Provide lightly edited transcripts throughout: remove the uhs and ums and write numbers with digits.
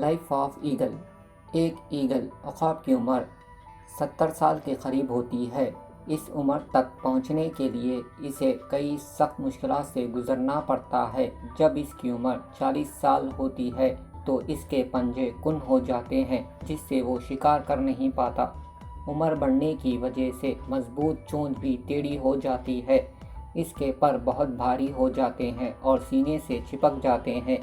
Life of eagle. ایک eagle عقاب کی عمر 70 سال کے قریب ہوتی ہے۔ اس عمر تک پہنچنے کے لیے اسے کئی سخت مشکلات سے گزرنا پڑتا ہے۔ جب اس کی عمر 40 سال ہوتی ہے تو اس کے پنجے کن ہو جاتے ہیں، جس سے وہ شکار کر نہیں پاتا۔ عمر بڑھنے کی وجہ سے مضبوط چونچ بھی ٹیڑھی ہو جاتی ہے۔ اس کے پر بہت بھاری ہو جاتے ہیں اور سینے سے چپک جاتے ہیں،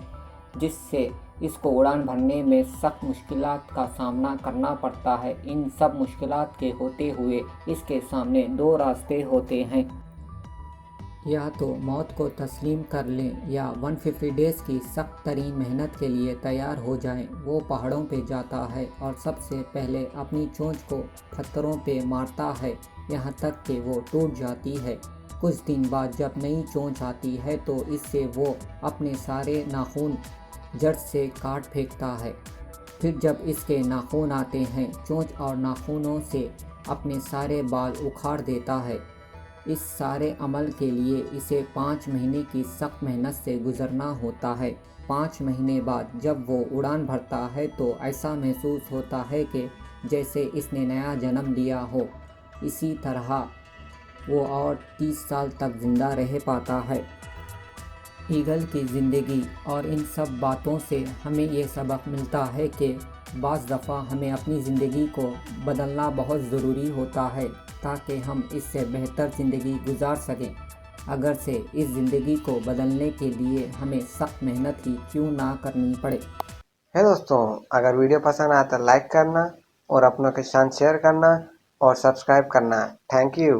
جس سے اس کو اڑان بھرنے میں سخت مشکلات کا سامنا کرنا پڑتا ہے۔ ان سب مشکلات کے ہوتے ہوئے اس کے سامنے 2 راستے ہوتے ہیں۔ یا تو موت کو تسلیم کر لیں یا 150 ڈیز کی سخت ترین محنت کے لیے تیار ہو جائیں۔ وہ پہاڑوں پہ جاتا ہے اور سب سے پہلے اپنی چونچ کو پتھروں پہ مارتا ہے، یہاں تک کہ وہ ٹوٹ جاتی ہے۔ کچھ دن بعد جب نئی چونچ آتی ہے تو اس سے وہ اپنے سارے ناخن جڑ سے کاٹ پھینکتا ہے۔ پھر جب اس کے ناخن آتے ہیں، چونچ اور ناخنوں سے اپنے سارے بال اکھاڑ دیتا ہے۔ اس سارے عمل کے لیے اسے 5 مہینے کی سخت محنت سے گزرنا ہوتا ہے۔ 5 مہینے بعد جب وہ اڑان بھرتا ہے تو ایسا محسوس ہوتا ہے کہ جیسے اس نے نیا جنم لیا ہو۔ اسی طرح وہ اور 30 سال تک زندہ رہ پاتا ہے۔ ایگل کی زندگی اور ان سب باتوں سے ہمیں یہ سبق ملتا ہے کہ بعض دفعہ ہمیں اپنی زندگی کو بدلنا بہت ضروری ہوتا ہے تاکہ ہم اس سے بہتر زندگی گزار سکیں، اگرچہ اس زندگی کو بدلنے کے لیے ہمیں سخت محنت ہی کیوں نہ کرنی پڑے۔ دوستوں، اگر ویڈیو پسند آیا تو لائک کرنا اور اپنوں کے ساتھ شیئر کرنا اور سبسکرائب کرنا۔ Thank you.